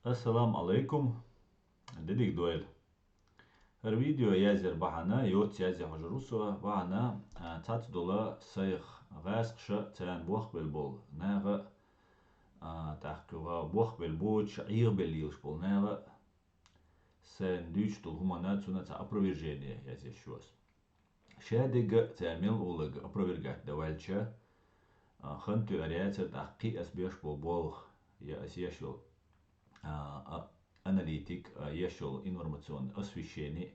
Assalamu alaikum. Dedik duel. Her video yazir bahana yot yazir hajruso bahana tat dola sayx gas ksha tan buach belbol naga tahkuga buach belboch ir belils bol naga sen duch dol humana tsuna ta опровержение yazir shos. Шадига تعمل أولج أبروفيرجات دوالشة خنتو أريات تحقيق أسبيش بولخ يا أسيشل أناليتيك يشل إنفورماسيون أسفيشيني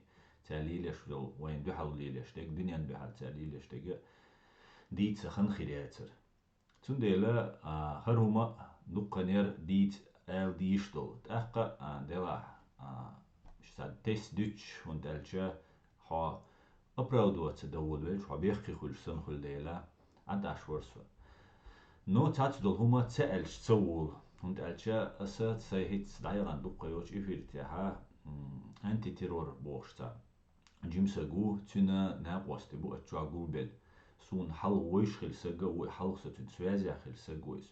تعليل يشل وين بحال ليلش تك دنيا بحال تعليل يشتك ديت سخن خيراتر تندلا هرهما نقنير ديت ال ديشتل تحقق دلا شتاد تيس دوتش وندلشة ها أبرودوات دول ويل شو بيحكي كل سنة كل ديلا عداش ورسفة نو تاتدل هما تسألش تسول und alcha asa tsahit dairan duqa yoch ifirtiha anti terror boshta jimsagu tuna naqwasti bu atwa gulbel sun hal wish khilsaga و halqsa tun связя khilsagوис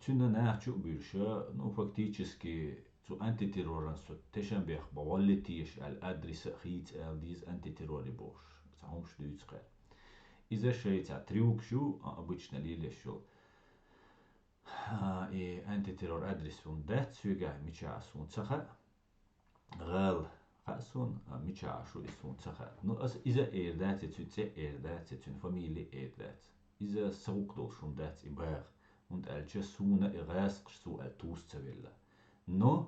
tuna naqchu bilsha ну фактически zu antiterroren so teşenbeh bawalletish al adres khit al diz antiterror bosh tsahum shtuitskhe إذا شيء تريوك شو обычно ليلة شو и антитеррор адрес он дат сюга мича сун цаха гал хасун мича шу сун цаха ну as إذا إيردات تتسع إيردات تتن فاميلي إيردات إذا سوق دول شون دات إباغ und alcha suna إغاسقش سو التوس تبلا no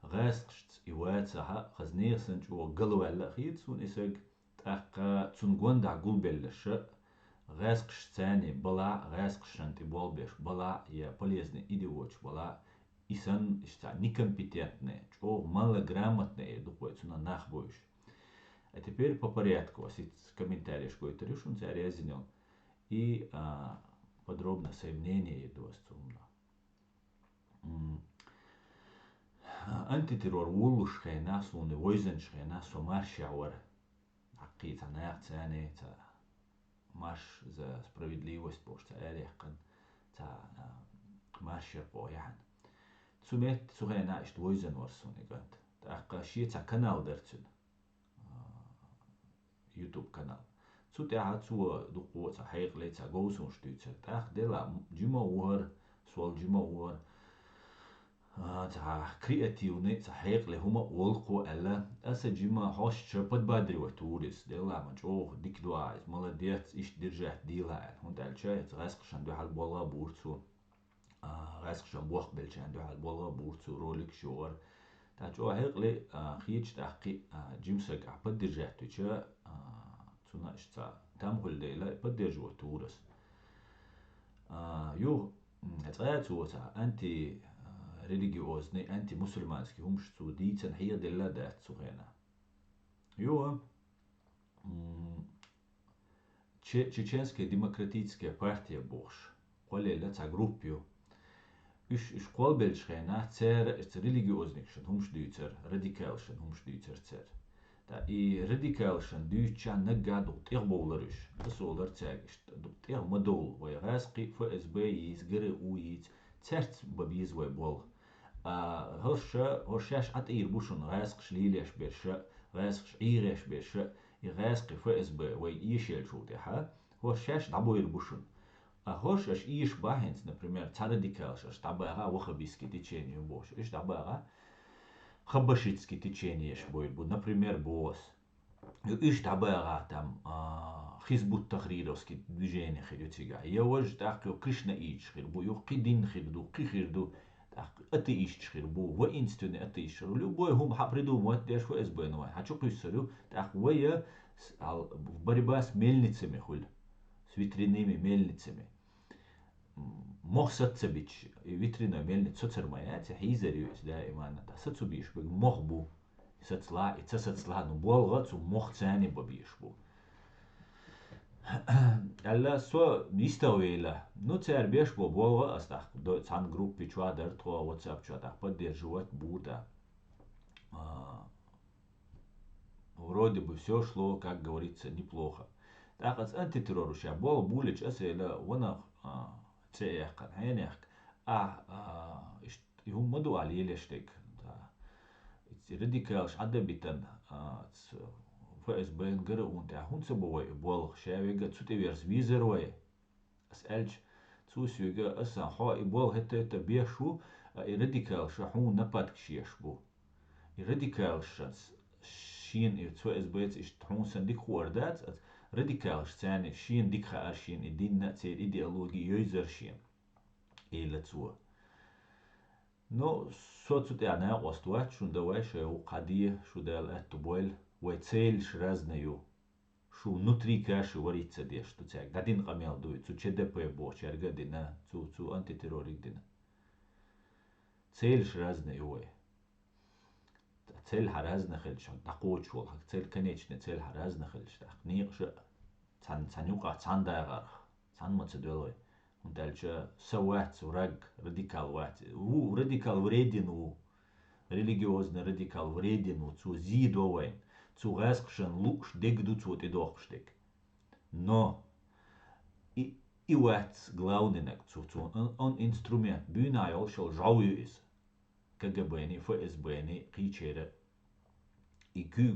غاسقش إواتها خزنير سنج و قلو على خيط سون إساق تاقا تون قواندا قول بلش غاسقش ثاني بلا غاسقش انت болбеш бала я полезный идиот бала исан ишта некомпетентный чё малограмотный духовец на нахбоиш. А теперь по порядку вас комментарий что это решун зарязинил и подробно свое мнение и доступно. Антитеррор вулушхай нас он войзеншхай нас маршауэр عقيت أنا ثاني марш за справедливость бошта эрехкан та маршер боян цумет цугена ишт войзен варсуни гант та шица канал дерцун YouTube канал цу та цу дуқу та хайгле та гоусун штуцер та дела жума уар свол жума уар تا كرياتيوني تحقيق لهما والقو ألا أسا جيما هاش شربت بدري وتوريس ديلا ما جوه ديك دواعز مالا ديت إيش درجة ديلا هون دالشا يتغاسق شندو حال بولا بورتو غاسق شن بوخ بلش عندو حال بولا بورتو روليك شور تا جو حقيق لي خيج تحقيق جيمسك عبد درجة توجا تونا إشتا تامغل ديلا بدرجة وتوريس يو هتغاتو تا أنتي религиозный, антимусульманский, что дийцен хия делла дат сухена. Йо, Чеченская демократическая партия Бош, колела та группию, иш колбельшхена цер религиозникшен, дийцер, радикалшен, дийцер цер. Да и радикалшен дийча нагадут ирболариш, асолар цагиш, дут ирмадол, вайгаски ФСБ изгere уиц, церц бабиз вайбол. هرشاش عطير بوشن غاسق شليليش بيرشا غاسق شعيريش بيرشا يغاسق فأسب ويشيل شو تيحا هرشاش دعبوير بوشن هرشاش إيش باهنس например царадикалш аш дабага вахабийский течение бош иш дабага хабашитский течение еш будет например бос иш дабага там хизбут тахрировский движение хидютига я вож так кришна ич хирбу ю қидин хирду қихирду атеист шхирбу воинственный атеист любой хум придумывает деш ФСБ новой хочу писарю так вая борьба с мельницами хуль с ветряными мельницами мохсат цабич ветряная мельница цермаяти хизариус да имана та сацубиш биг мохбу сацла и цацла ну болгацу мохцани бабишбу alla so nistavela ну цер беш бобова астах до цан группе чва дер то WhatsApp чва так поддерживать Будда вроде бы все шло как говорится неплохо так as антитеррор ща бол булич асела вона цеяхкан хенях يهم مدو على ليشتك راديكالش عدبتن فاز بين قرأ وانت هون سبوي بولغ شاويقة تسوتيفيرس بيزروي اسألش تسوسيوغا اسا حوا بولغ هتا بيشو راديكالش حون نبات كشيش بو راديكالش شين فاز بيت اش تحون سنديك خوردات راديكالش ثاني شين ديك خارشين الدين تير ايديولوجي يوزر شين إلى تسوى نو صوت يعني وستوات شو دواش شو قضية شو دال أتبويل ويتسيل شرازنيو شو نوتريكا شو وريت سديش تو تاع قاعدين قميل دوي تو تشد بوي بو شرقة دينا تو أنتي تيروريك دينا تسيل شرازنيو وي تسيل حرازنا خلش تقوت شو تسيل كنيش تسيل حرازنا خلش تقنيق شو تان يوقع تان داغر تان ما تدولوي ونتالجا سوات ورق راديكال وات هو راديكال وريدين و ريليجيوزنا راديكال وريدين و تو زيدو وين تو غاسقشن لوكش ديك دو تو تدوخش ديك نو и وات главненек تو он инструмент бюна йошел жауюис كجباني فاز باني قيچيره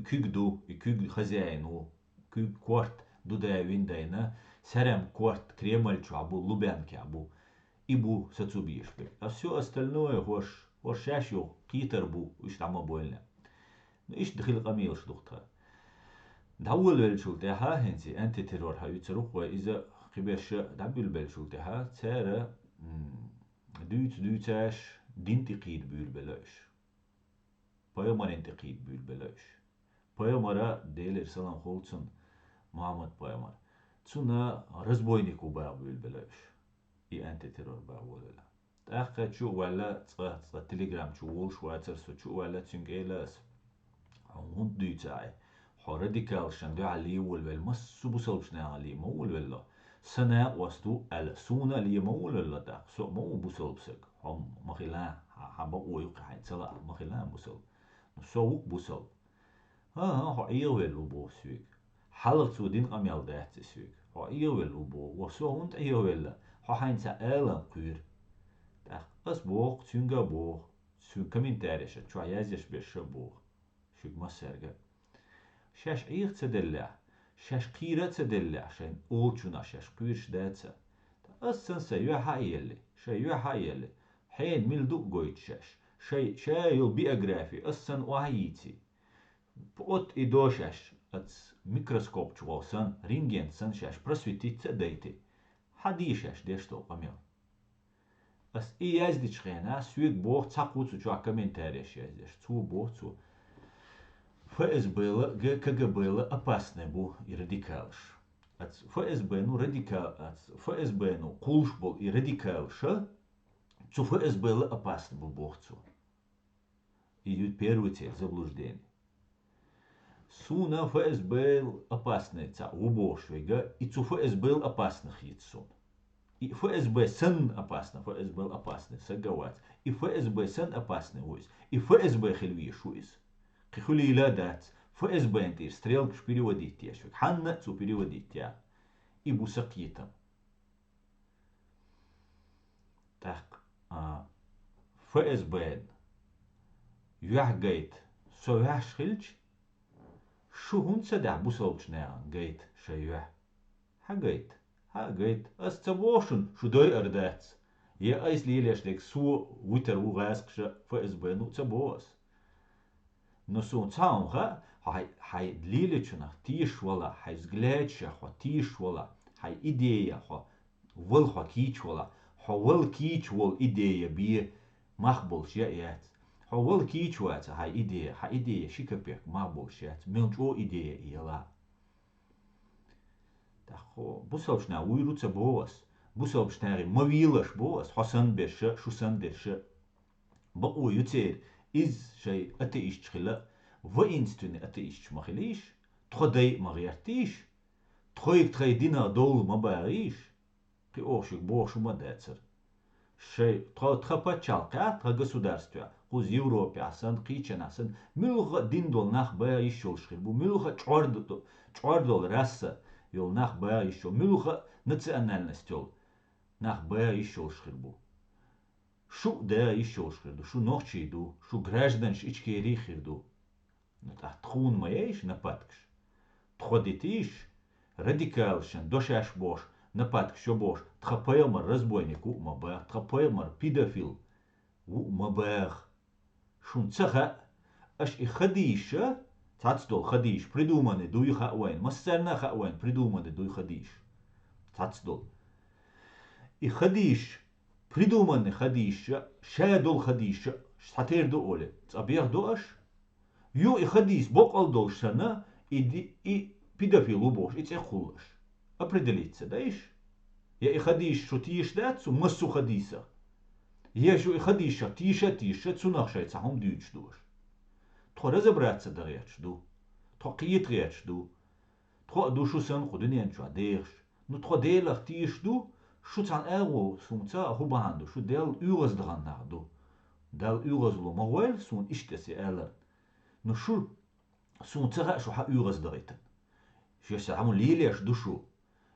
كيغدو كيغ خزاينو كيغ كورت دو داوين داينا سرم كورт Кремль чабу Лубянки абу ибу сацубишбек а все остальное хош шашю قيتربو وش تعمل بولنا ايش دخل قميل شدوختها دول بالشلتها هنسي انت تيرور هاي تروح واذا قبش دبل بالشلتها ترى دوتاش دينتقيد بيلبلاش بايمر انتقيد بيلبلاش بايمر ديل سلام خولتسن محمد بايمر تسونا رزبوينيكو باب بيلبلاش اي انت تيرور باب ولا تاخد شو ولا تليجرام شو ولش واتر شو ولا تنجيلاس هون دوتاي راديكال شندو علي والمس بوصلشنا علي مول ولا سنة وستو السونا لي مول ولا دا سو مو بوصل بسك هم مخيلا حبا ويقع حيتسلا مخيلا بوصل سو بوصل ها ايوه بو سويك حلق سودين قميل دات سويك ايوه بو وسو انت ايوه ولا حينتا الا قير دا اس بوق تشونغا بوق سو كومنتاريش شو عايزش بيش بوق شو مسرجه شاش عيغ تدلع شاش قيرة تدلع شان أولشنا شاش قيرش داتسا أصلا سيوح حايلي شيوح حايلي حين ملدو قويت شاي شايل بيوغرافي أصلا وهايتي بقوت إدوشاش أتس ميكروسكوب شوالسان رينجين سان شاش برسويتي تدايتي حديشاش ديشتو قميل أس إياز دي شخينا سويك بوغ تاقوتو جوا كومنتاريش يازدش تو بوغ تو ФСБ КГБ опасный был и радикалш. От ФСБ ну радикал, от ФСБ ну кулш был и радикалша, то ФСБ опасный был богцу. Идет первый цель заблуждение. Суна ФСБ опасный ца убошвига и то ФСБ опасных яйцон. И ФСБ сын опасный, ФСБ опасный саговать. И ФСБ сын опасный войс. И ФСБ хельвиш войс. خلي لا دات فاز بانتي ستريلك переводить я швек ханна цу переводить я и бусакитам так фаز бан юах гейт со юах шхилч شو هون سدع بوسولشنا جيت شيوح ها جيت استبوشن شو داي اردات يا ايس ليليش لك سو ويتر وغاسقش فاز بانو تبوس نسون تاونها هاي دليلتشنا تيش ولا هاي زغلاتش خو تيش ولا هاي إيديا خو ول خو كيش ولا خو ول كيش ول إيديا بي مقبول شيات خو ول كيش وات هاي إيديا شيكبيك مقبول شيات ملجو إيديا إيلا تخو بوسوشنا ويروتس بوس بوسوشناري مويلش بوس حسن بيش شوسن بيش بقو يتير إز شيء أتيش تخلا وإنستوني أتيش مخليش تخدي مغيرتيش تخويك تخيدينا دول ما باريش قي أوشك بوشو ما داتسر شيء تخبا تشالقات государства قوز يوروبي عسان قيچن عسان ملغة دين دول ناخ باريش يول شخيبو ملغة چوار دول راسة يول ناخ باريش يول ملغة نتسأنال نستيول ناخ باريش يول شخيبو Шу да еще шкерду, шу ночи иду, шу гражданш ички рихирду. Ну та тхун маеш напаткш. Тходитиш радикалшен дошаш бош, напаткш бош. Тхапаемар разбойник у мабах, тхапаемар педофил у мабах. Шун цаха аш и хадиша, цацдол хадиш, придуманы дуй хауайн, массерна хауайн, придуманы дуй хадиш. Цацдол. И хадиш, придуманы хадиша, шадол хадиша, шатер до оле. Цабех до аш, ю и хадис бокал долшана, и педофилу бош, и цехулаш. Определиться, даешь? Я и хадиш, что тиеш дацу, массу хадиса. Я что и хадиша, тиша, цунахшайца, хом дюч душ. Тхо разобраться да речду, тхо киет речду, тхо душу сан худинен чу адерш. Ну тхо делах тиешду, шу цан эго сумца хубаhandu, шу дел ураз дран нарду. Дел ураз ло мауэл сун иштеси элер. Ну шу сумца шу ха ураз дритен. Шеса хаму лилеш душу.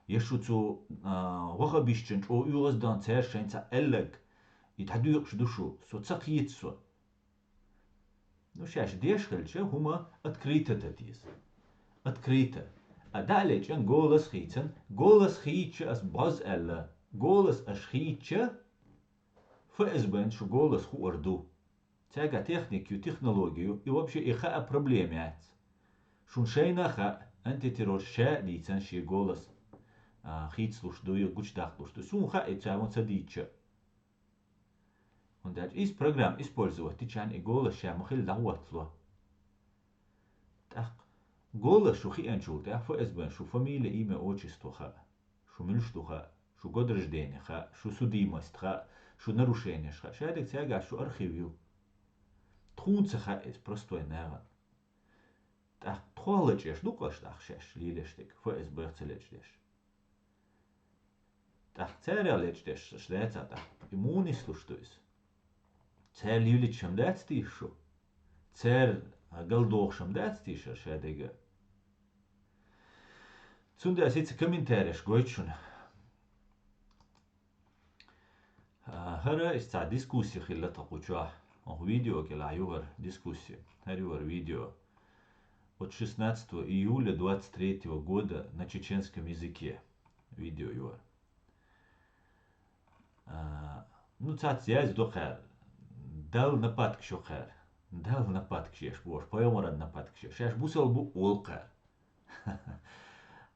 Ешу цу wacha бишчен о ураз дан цершенца эллег. И тадуш душу, со цакиет со. Ну шаш дешхельче хума открыто татис. Открыто. А далее чен голос хитче as баз элла. Голос аш хитче фэсбен шу голос ху орду. Тяга технику, технологию и вообще и ха проблемят. Шун шейна ха антитеррор ша дицен ши голос хит слушдую гучдахтушту. Сун ха и чавон цадиче. Und ist Programm использовать тичан и голос ша махил лауатло. Так голос шу хи анчул, так фэсбен шу фамилия, имя, отчество ха, шу мильшту ха, шу год рождения ха, шу судимость ха, шу нарушение ха. Шадик тяга шу архивил. Тхунца ха из простой наван. Так тхолачеш дукаш так шеш лилештик фэсбен целечдеш. Так царя лечдеш шлеца так иммуни слуштуис. Цер ливличем дацтишу. Цер галдохшем дацтиша шадига. Цунда сица комментариеш гойчун. Хара ist дискуссия хилла такуча. Видео кела югар дискуссия. Харюгар видео от 16 июля 23 года на чеченском языке. Видео югар. Ну цац яз дохар. Дал нападк шохар. Дал нападк шеш бош. Поеморад нападк шеш. Шеш бусел бу олкар.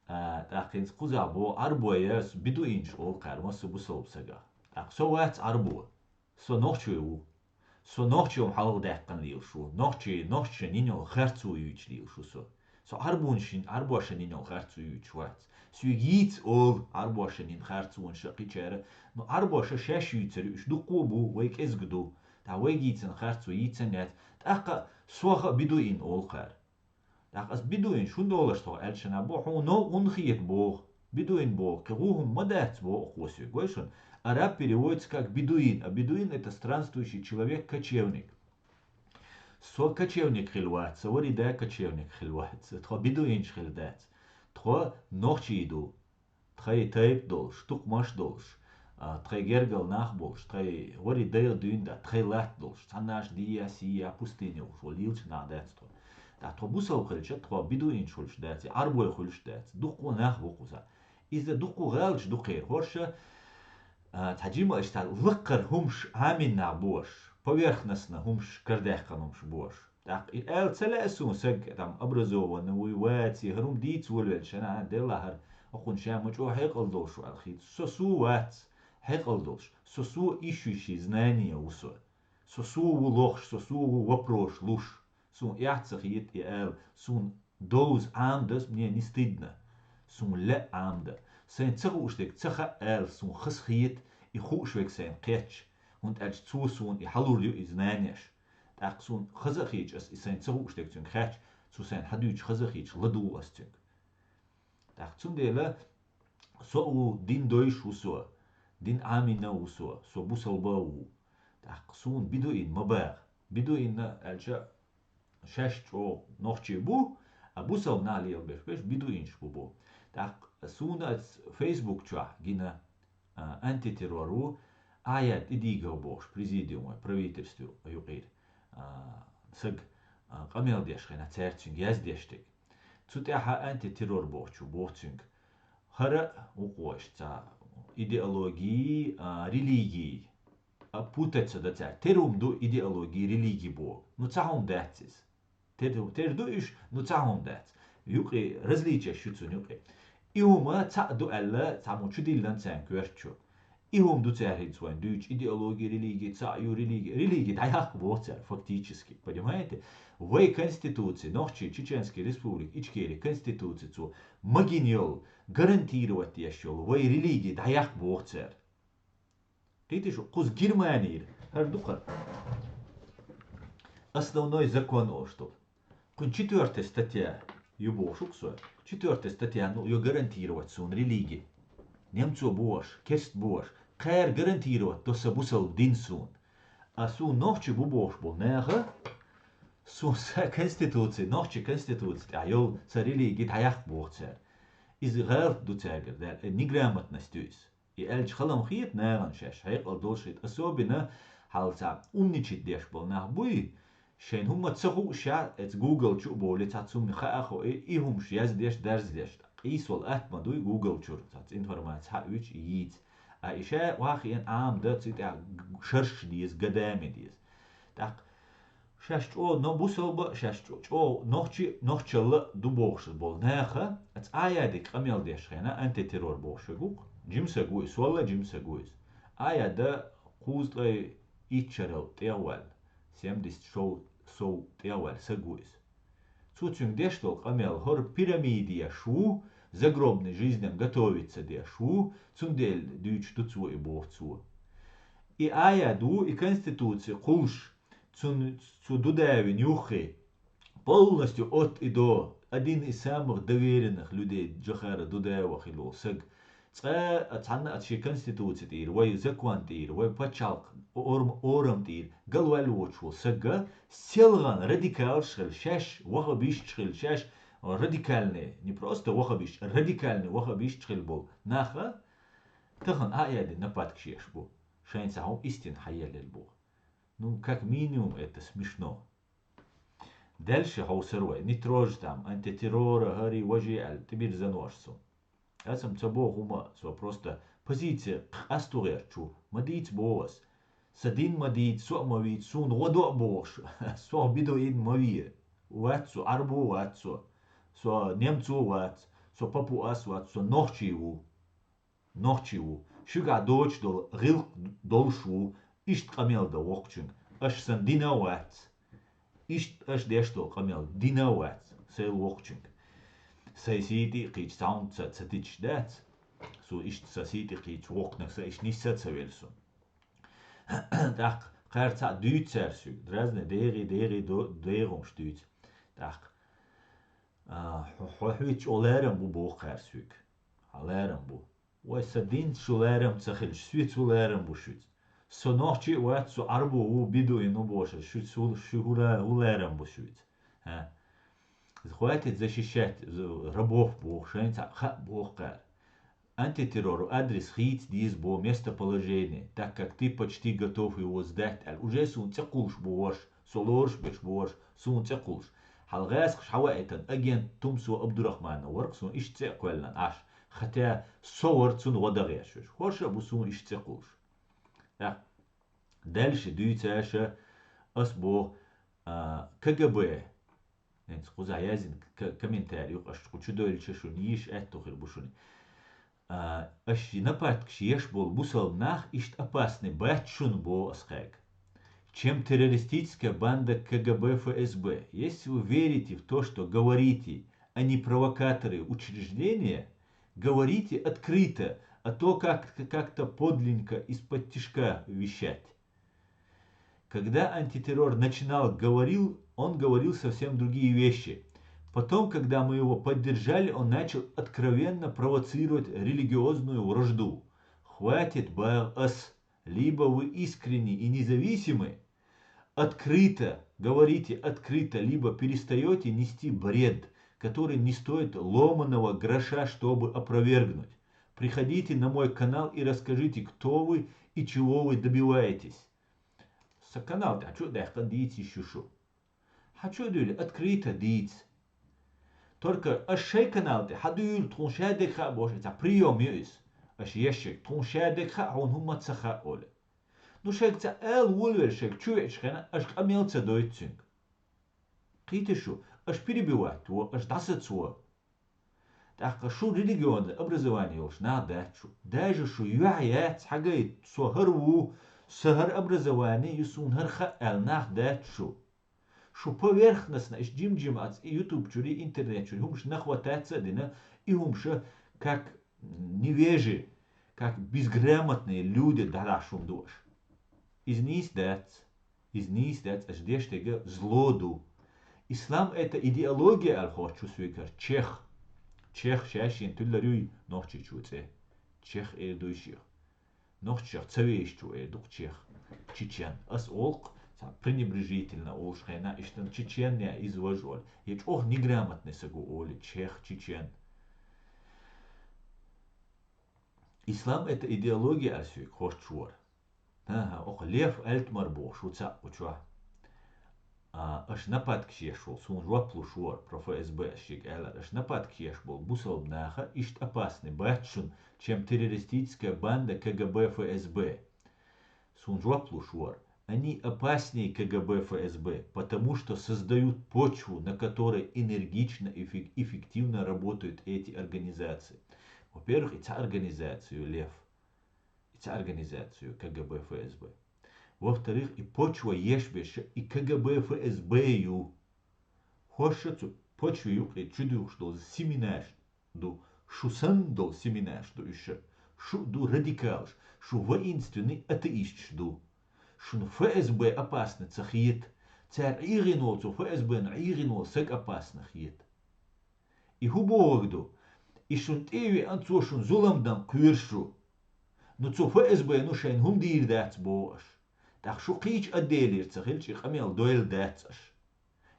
Такин скуза бо арбояс бидуинч олкар. Масу бусел бсага. Так соат арбо. Со нохчу. Со нохчу халг даккан лилшу. Нохчу ниньо харцу юч лилшу со. Со арбуншин арбошин ниньо харцу юч ват. Сюгит ол арбошин нин харцу он шакичера. Но арбоша шеш юцер юч дукубу вейк эзгду. Та вегицен харцу йицен нет. Така соха бидуин олкар. Так as biduin shundolаш то эльшена бо ху но унхиет бо бидуин бо кругом мадец бо хосю гойшон. Араб переводится как бедуин, а бедуин это странствующий человек, кочевник. Со кочевник хилвается, варида кочевник хилвается, тхо бедуин хилдец, тхо ночи иду, тхай тайп долш, тук маш долш, тхай гергал нах больш, тхай варида дюнда, тхай лат долш, цанаш дия сия пустыня уж, волилч надецтво. Да тхо бусал хилча, тхо бедуин шульш дец, арбой хульш дец, дуку нах букуза. Из-за дуку галч дукер, хорша таджима иштал лыккар хумш амин на бош, поверхностно хумш кардехкан хумш бош. Так и эл целесун сэг там образованный уйвати, хрум диц вольвельшана делахар, охун шамучо хекалдош алхит, сосу ват хекалдош, сосу ищущий знания усо, сосу улохш, сосу вопрос луш, сун яцахит и эл, сун доз амдас мне не стыдно, сун ле амда. Sein Zerruhstück, Zecha el, so geschiet, ich hochschweg sein Ketsch, und als Zusun, ich halurju is nanisch. Ach, so ein Chazachitsch, es ist sein Zerruhstück zum Ketsch, zu sein Hadütsch Chazachitsch, Ladu as Züng. Ach, zum Dele, so u din Deutsch uso, din Amina uso, so Busalba u. Ach, so ein Biduin, Mabar, Biduin, alcha, Shesh o Nochchibu, a Busal Nali al Beshbesh, Biduin Shbubo. Ach, soon als Facebook tja gina antiterroru аят идига бош президиум правительству югир саг камел дешхена церцинг яздештик цутяха антитеррор бохчу бохцинг хара уқошца идеологии религии путаться да цер терумду идеологии религии бог ну цахом датсис терду иш ну цахом датс юқи различия шуцун юқи иума цаду алла цаму чудиллан цан кверчу иум ду царит свой дюч идеологии религии цаю религии даяк вот фактически понимаете в конституции нохчи чеченской республики ичкери конституции цу магиньол гарантировать еще в религии даяк вот видишь куз Германии хардуха основной закон о что кун четвертая статья юбошуксо четвертая статья ну ее гарантировать сон религии немцу бош кест бош кэр гарантировать то сабусал дин сун а сун нохчи бубош был неха сун конституции нохчи конституции а йол са религии даяк бохцер из гал дуцергер да неграмотностью и эльч халам хит наган шеш хайqal долшит особенно халца умничит деш был нах буй шен хума цаху ша эц Google чу боле цацум хахо и хум шяз деш дерз деш исол атма дуй Google чур цац информация уч иит а иша вахин ам да цит шерш диес гадаме диес так шашчо но бусолба шашчо нохчалла ду бохшил бол наха ац аядик камел деш хена антитеррор бохшгук جيمسا جويس والله جيمسا جويس آیا دا قوزغي إتشارل تيوال سيمدست سو تيوال سجويس Цуцюнг дештол камел хор пирамидия шу загробной жизням готовится де шу цундель дюч туцу и бовцу и ая ду и конституции кулш цу дудави нюхи полностью от и до один из самых доверенных людей Джахара Дудаева хило саг цанна отши конституции тир вой закон тир вой пачалк орам тир галвал вочу сага селган радикал шел шаш вахабиш шел шаш радикальный не просто вахабиш радикальный вахабиш шел был наха тахан аяды напад кшеш бу шайнца хом истин хаялел бу ну как минимум это смешно дальше хаусервай не трожь там антитеррора хари вожи аль тибир заношсу Асам цабо хума со просто позиция астурерчу мадиц боас садин мадиц со мавит сун водо бош со бидоин мавие ватсу арбо ватсу со немцу ват со папу ас ват со нохчиу шуга доч дол рил долшу ишт камел да вокчун аш сан дина ват ишт аш дешто камел дина ват сел вокчун سيسيتي قيج ساوند ستيتش دات سو إيش سيسيتي قيج وقنا سيش نيسات سويلسون داق قار تا دوت سرسو درازن ديري ديرم شتوت داق حويتش أولارم بو بو قارسوك علارم بو وسدين شولارم تخيل شويت شولارم بو شوت سو نوحشي وات سو أربو هو بيدو إنو بوش شوت شو هولارم بو شوت ها хватит защищать рабов Бог, шанца Бог кар. Антитеррору адрес хит диз бо местоположение, так как ты почти готов его сдать, аль уже сун цекулш бош, солорш беш бош, сун цекулш. Халгас хаваэтан агент Тумсу Абдурахмана ворк сун иш цекуэлнан аш, хотя совар сун вадагешуш, хоша бу сун иш цекулш. Дальше дуется ас бо КГБ. Скуза язин комментарий, аж кучудой чешу ниш это хербушуни. Аж напад кшиеш бол бусал нах ишт опасный батчун бо асхайк. Чем террористическая банда КГБ ФСБ. Если вы верите в то, что говорите, а не провокаторы учреждения, говорите открыто, а то как-то подлинно из-под тишка вещать. Когда антитеррор начинал он говорил совсем другие вещи. Потом, когда мы его поддержали, он начал откровенно провоцировать религиозную вражду. Хватит БЛС. Либо вы искренни и независимы, открыто, говорите открыто, либо перестаете нести бред, который не стоит ломаного гроша, чтобы опровергнуть. Приходите на мой канал и расскажите, кто вы и чего вы добиваетесь. Канал, а что дайха диц еще шо? Хочу дюли открыто диц. Только ашей канал, хадюль туншадек ха бош, это прием есть. Аш ящик туншадек ха, он хумат саха оле. Ну шек ца эл вульвер шек чуешь хана, аш камелца дойцинг. Ките шо, аш перебивать то, аш дасет то. Так шо религиозное образование уж надо шо. Даже шо юаят хагай сохарву, сахар образование юсун харха эл нах дат шо. Шо поверхностно, иш джим-джимац, и YouTube чури, интернет чури, хумш нахвататься дина, и хумша, как невежи, как безграмотные люди дарашум душ. Из них дать, аж дештега злоду. Ислам это идеология, аль хочу свекар, чех. Чех шашин тулларюй нохчи чуце. Чех дуйших. Нохчах цавейшчу дух чех. Чечен. Ас олк пренебрежительно олшхайна, и что чечення извожоль. Еч ох неграмотный сагу оли, чех, чечен. Ислам это идеология, аль свек, хошчуар. Ох лев альтмар бо, шуца учва. Аш нападки шешул, сун жуаплу шуар, про ФСБ щик элар, аш нападки шешбол, бусал бнаха, ишт опасный батшун, чем террористическая банда КГБ ФСБ. Сун жуаплу шуар. Они опаснее КГБ ФСБ, потому что создают почву, на которой энергично и эффективно работают эти организации. Во-первых, это организацию Лев, это организацию КГБ ФСБ. Во-вторых, и почва ешбеша, и КГБ ФСБ ю. Хошацу почву ю, и чудух, что семинаш, ду шусан дол семинаш, ду еще, шу ду радикалш, шу воинственный атеист, ду. Шун ФСБ опасно цахиет, царь Иринол, цу ФСБ на Иринол, сек опасно хиет. И хубовагду, и шун теви анцу шун зуламдам квиршу, но цу ФСБ ну шайн хундир дац боаш. Так шу кич отделир цахильч, и хамел дуэль дацаш.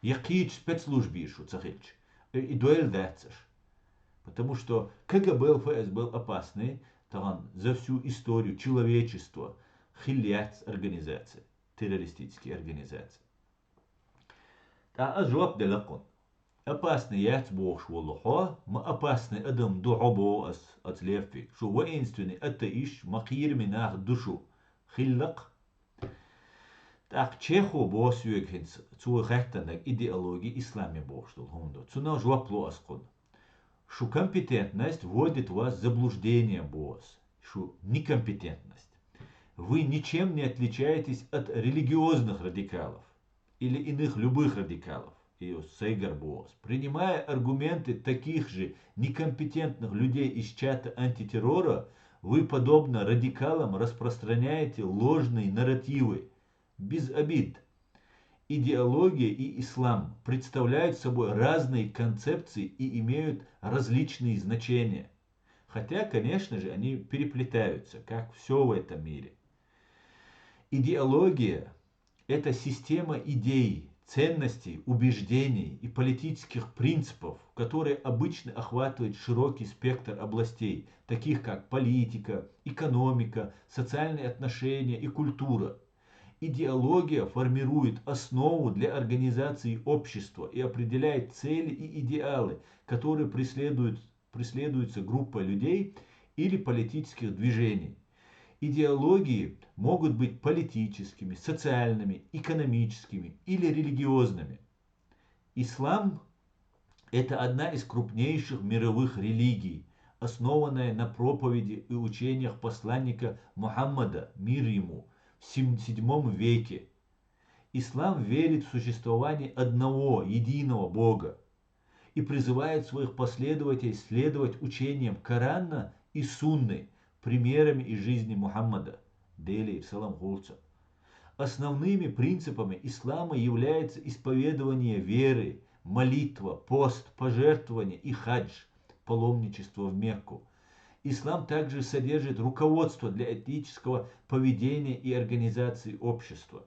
Я кич спецслужбишу цахильч, и дуэль дацаш. Потому что КГБ ФСБ опасный, там за всю историю человечества, хилят организации, террористические организации. Та ажваб делакон. Опасный яц бог шволухо, ма опасный адам духобо от левфи. Шо воинственный атеиш макир минах душу. Хиллак. Так чехо бос югхинц цу рехтанак идеологии исламе бог штол хундо. Цуна жвапло аскон. Шо компетентность вводит вас в заблуждение бос. Шо некомпетентность. Вы ничем не отличаетесь от религиозных радикалов или иных любых радикалов. Принимая аргументы таких же некомпетентных людей из чата антитеррора, вы, подобно радикалам, распространяете ложные нарративы. Без обид. Идеология и ислам представляют собой разные концепции и имеют различные значения. Хотя, конечно же, они переплетаются, как все в этом мире. Идеология – это система идей, ценностей, убеждений и политических принципов, которые обычно охватывают широкий спектр областей, таких как политика, экономика, социальные отношения и культура. Идеология формирует основу для организации общества и определяет цели и идеалы, которые преследуются группой людей или политических движений. Идеологии могут быть политическими, социальными, экономическими или религиозными. Ислам – это одна из крупнейших мировых религий, основанная на проповеди и учениях посланника Мухаммада, мир ему, в VII веке. Ислам верит в существование одного, единого Бога и призывает своих последователей следовать учениям Корана и Сунны, примерами из жизни Мухаммада. Основными принципами ислама являются исповедование веры, молитва, пост, пожертвование и хадж, паломничество в Мекку. Ислам также содержит руководство для этического поведения и организации общества.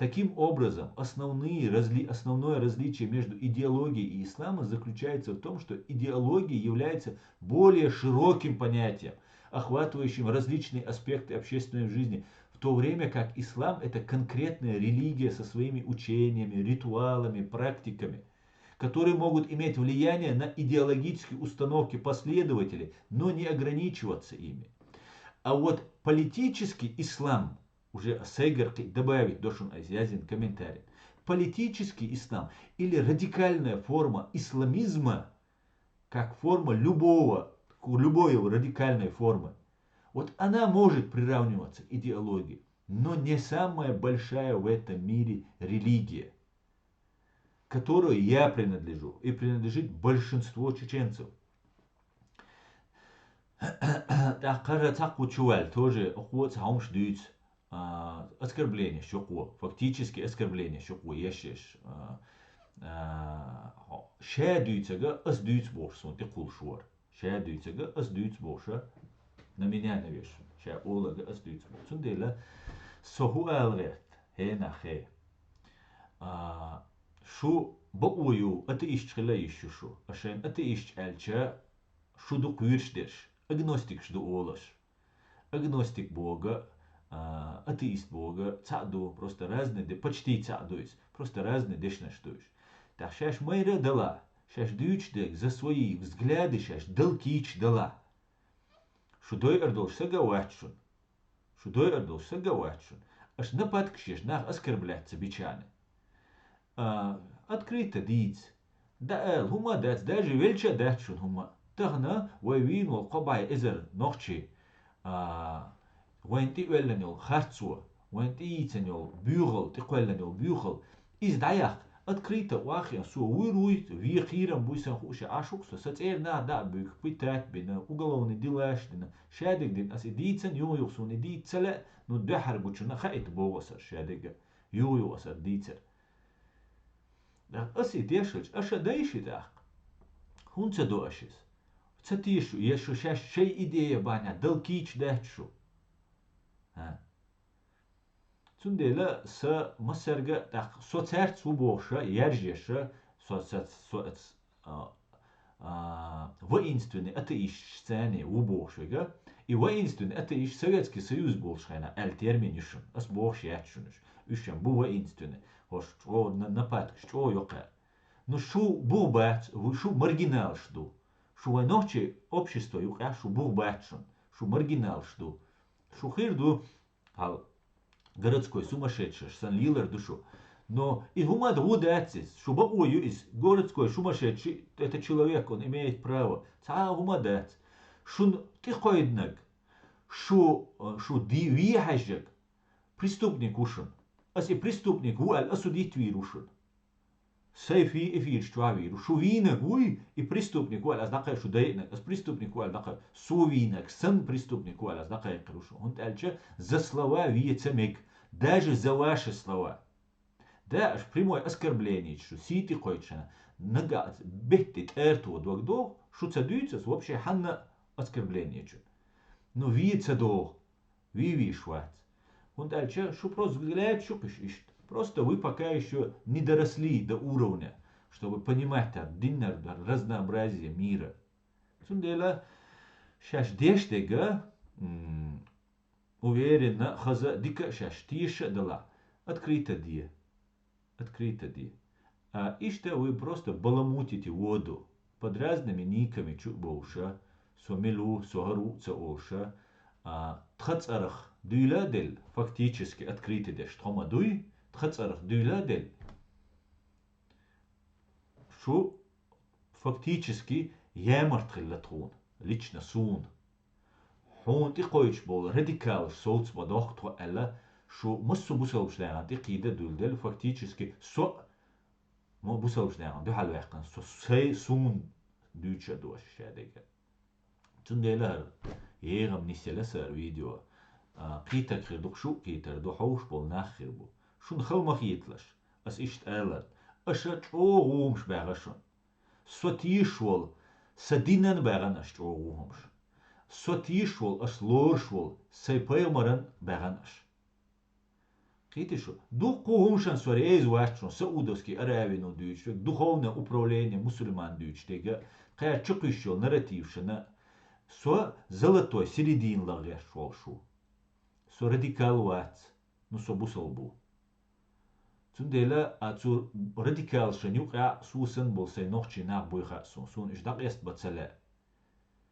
Таким образом, основное различие между идеологией и исламом заключается в том, что идеология является более широким понятием, охватывающим различные аспекты общественной жизни, в то время как ислам – это конкретная религия со своими учениями, ритуалами, практиками, которые могут иметь влияние на идеологические установки последователей, но не ограничиваться ими. А вот политический ислам, уже Сейгарки добавить дошун азиазин комментарий, политический ислам или радикальная форма исламизма, как форма любой радикальной формы, вот она может приравниваться к идеологии, но не самая большая в этом мире религия, которой я принадлежу и принадлежит большинство чеченцев. Кажется, так тоже охот хаумш дюйц оскорбление щеку, фактически оскорбление щеку ешеш. Ше дюйцага ас дюйц борсон ты кулшуар. Ше дюйцага ас дюйц борша на меня навеш. Ше олага ас дюйц борсон дела соху алгет хе на хе. Шу баую это ищхила ищушу. Ашен это ищальча шуду квиршдеш. Агностик жду олаш. Агностик Бога, атеист Бога, цаду, просто разные, почти цадуюсь, просто разные дешнаштуешь. Так шаш майра дала, шаш дючдек за свои взгляды шаш далкич дала. Шудой ардолш сагавачун, шудой ардолш сагавачун. Аж нападкшеш нах оскорбляться бичаны. Открыто диц. Да хума дац, даже вельча дачун хума. Тахна вайвин вал қабай эзер нохчи وين تقولنيو خرцوا وين تيتنيو بيغل تقولنيو بيغل إز دايق أتكريتا واخيا سو ويرويت في خيرم بويسان خوش عاشوك سو ستيرنا دا بيك بيتات بنا وقلوني ديلاش دنا شادق دين أسي ديتسن يو يوصوني ديتسلا نو دحر بوچنا خايت بوغسر شادق يو يوصر ديتسر أسي ديشلج أشا دايشي داق هون تدو أشيس تتيشو يشو شاش شي إيديا بانيا دل كيش دهتشو Цундела с масерга так соцерт субоша яржеша воинственный атеистсцене убошега и воинственный атеист Советский Союз болшайна аль терминишн ас боши ячунш ушем бу воинственный хош напад что йока но шу бу бат шу маргинал жду шу войночи общество юка шу бу батшун шу маргинал жду шу хирду ал городской сумасшедший, сан лилер душу. Но и гумада удацис, шуба ою из городской сумасшедший, это человек, он имеет право. Ца гумадац. Шун тихоиднак, шу ди вихажак, преступник ушун. Аси преступник уаль осудить вирушун. Сейфи эфир штвавиру. Шу винак уй и преступник уаль азнакай шу дейнак, ас преступник уаль накай сувинак, сан преступник уаль азнакай крушу. Он дальше за слова виецамик. Даже за ваши слова. Да, аж прямое оскорбление, что сити койчана, нага, беттит эрту догдох, что цадуется, вообще ханна оскорбление. Но виется дох, вишвац. Он дальше, что просто взгляд, что пишет. Просто вы пока еще не доросли до уровня, чтобы понимать диннер, разнообразие мира. Сундела, шаш дештега, уверенно, хаза дика шаш тиша дала. Открыто ди. Открыто ди. И что вы просто баламутите воду под разными никами чубоуша, сомилу, согару, цаоша, тхацарах дюйладель, фактически открытый деш, тхомадуй, тхацарах дюйладель. Шо фактически ямартхиллатрун, лично сун. هون تقويش بول راديكال صوت بدوخت ولا شو مصو بوسلوش لان تقيده دولدل فاكتيشسكي سو مو بوسلوش لان دو حال وقتن سو سي سون دوتشا دوش شاديك تنديلر يغم نسيلسر فيديو قيتا خيردوك شو قيتر دو حوش بول ناخر بو شون خل مخيتلش اس اشت الر اشت او غومش باغشون سو تيشول سدينن باغنش او غومش سوتيشول أس لورشول سيبايو مرن بغنش Какие что? Духовшан сорез вачон Саудовский Аравию дючь, духовное управление мусульман дючь, тега, кая чукищел нарратившина, со золотой середин лагеш волшу, со радикал вац, ну со бусалбу. Цундела цу радикал шанюк сусан болсай нохчи нах буйха сун иш дак ест бацала.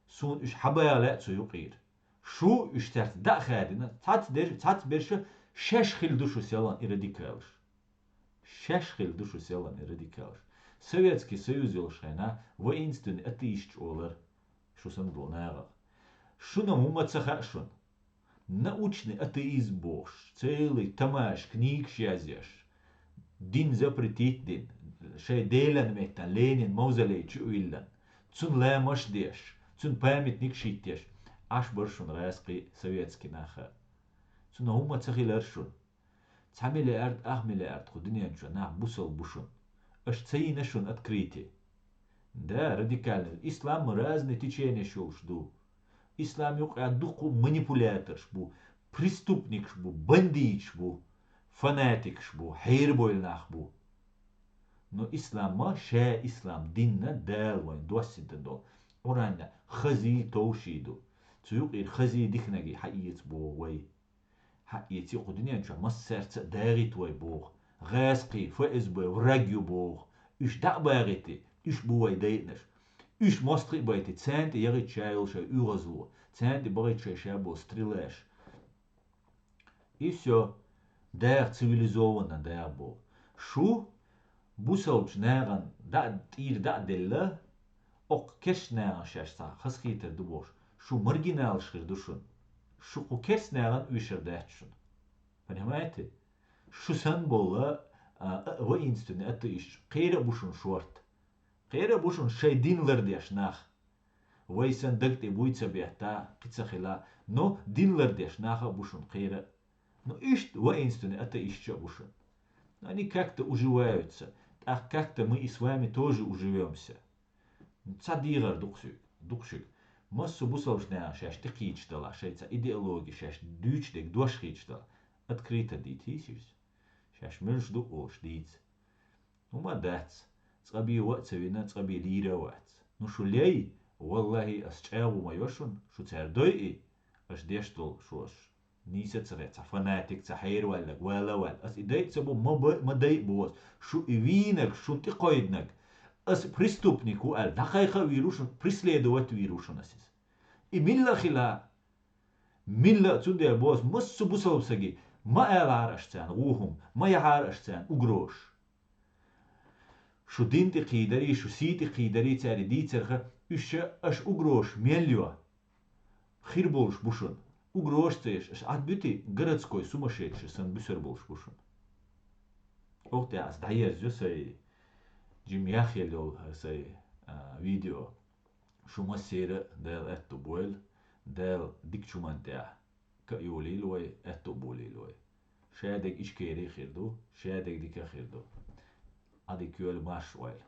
Сун иш حبايا цу юqir. Шу иш тарт да хадина цат берше шеш хил душу селан и радикалш. Шеш хил душу селан и радикалш. Советский Союз елшайна воинственный атеист олар. Шусан глонага. Шуна мумацаха шун. Научный атеизм бож. Целый тамаш книг шязеш. Дин запретит дин. Шей делан мехтан Ленин мавзолей чуиллан. Цун лэмаш деш. Цун памятник шиттеш. Аш баршун райски советский наха. Цун мумацахи ларшун. ца миллиард миллиард худинен нах бусал бушун. Аш цаинашун открытие. Да, радикальный. Ислам разные течения шел жду. Ислам юк дуку манипулятор шбу, преступник шбу, бандит шбу, фанатик шбу, хейрбойл нахбу. Но ислам ма ша ислам динна дал вайн дуасиден дол. Оранна хази тоушиду. Цуюк ир хази дихнаги хаиец бо вай. Хаиец юқудинен ча мас сердце дагит вай бог. Гасқи фаиз бо врагю бог. Иш да багити. Иш буай дейтнеш. Иш мостри байти цент яри чайлша уразло. Цент барит шабо стрелеш. И все. Дэр цивилизованно дэр бог. Шу бусалч наган да тир да делла. Ок кеш наган шашса. Хасхитер дубош. Шу маргинал шхир душун. Шу кес наган уишер дэтшун. Понимаете? Шу сан бола воинственный атеист. Кейра бушун шорт. Кейра бушун шейдинлер деш нах. Вайсан дагте буйца бехта, кицахила, но динлер деш наха бушун кейра. Но ишт воинственный атеист бушун. Они как-то уживаются. А как-то мы и с вами тоже уживемся. Цадирар дукшик. Массу бусалшня шаш тикичтала, шайца идеология, шаш дючдек дошхичтала. Открыто дитисис. Шаш менш дук олшдиц. Ума дац. Цаби вацевина, цаби лира вац. Ну шулей, والله أسجعوا ما يوشون شو تعردوي أش ديشتول شوش نيسة تريت فناتك تحير ولا أس إدايت سبو ما دايت بوز شو إوينك شو تقايدنك أس بريستوبنيك وقال دقيقة ويروشون بريسليدوات ويروشون أسيس إميلا خلا ميلا تندي البوز مس بوصل بسجي ما يعرشتان روهم ما يعرشتان أجروش شو دينتي قيدري شو سيتي قيدري تاري دي ترخه Ища аж угрош мельё. Хирболш бушун. Угрош цеш. Аж отбити городской сумасшедший сан бюсерболш бушун. Ох ты аз дайер зюсай. Джим яхелёл сай видео. Шума сера дел эту бойл. Дел дикчумантя. Ка юлилой эту болилой. Шадек ишкери хирду. Шадек дика хирду. Ади кюэл маш ойл.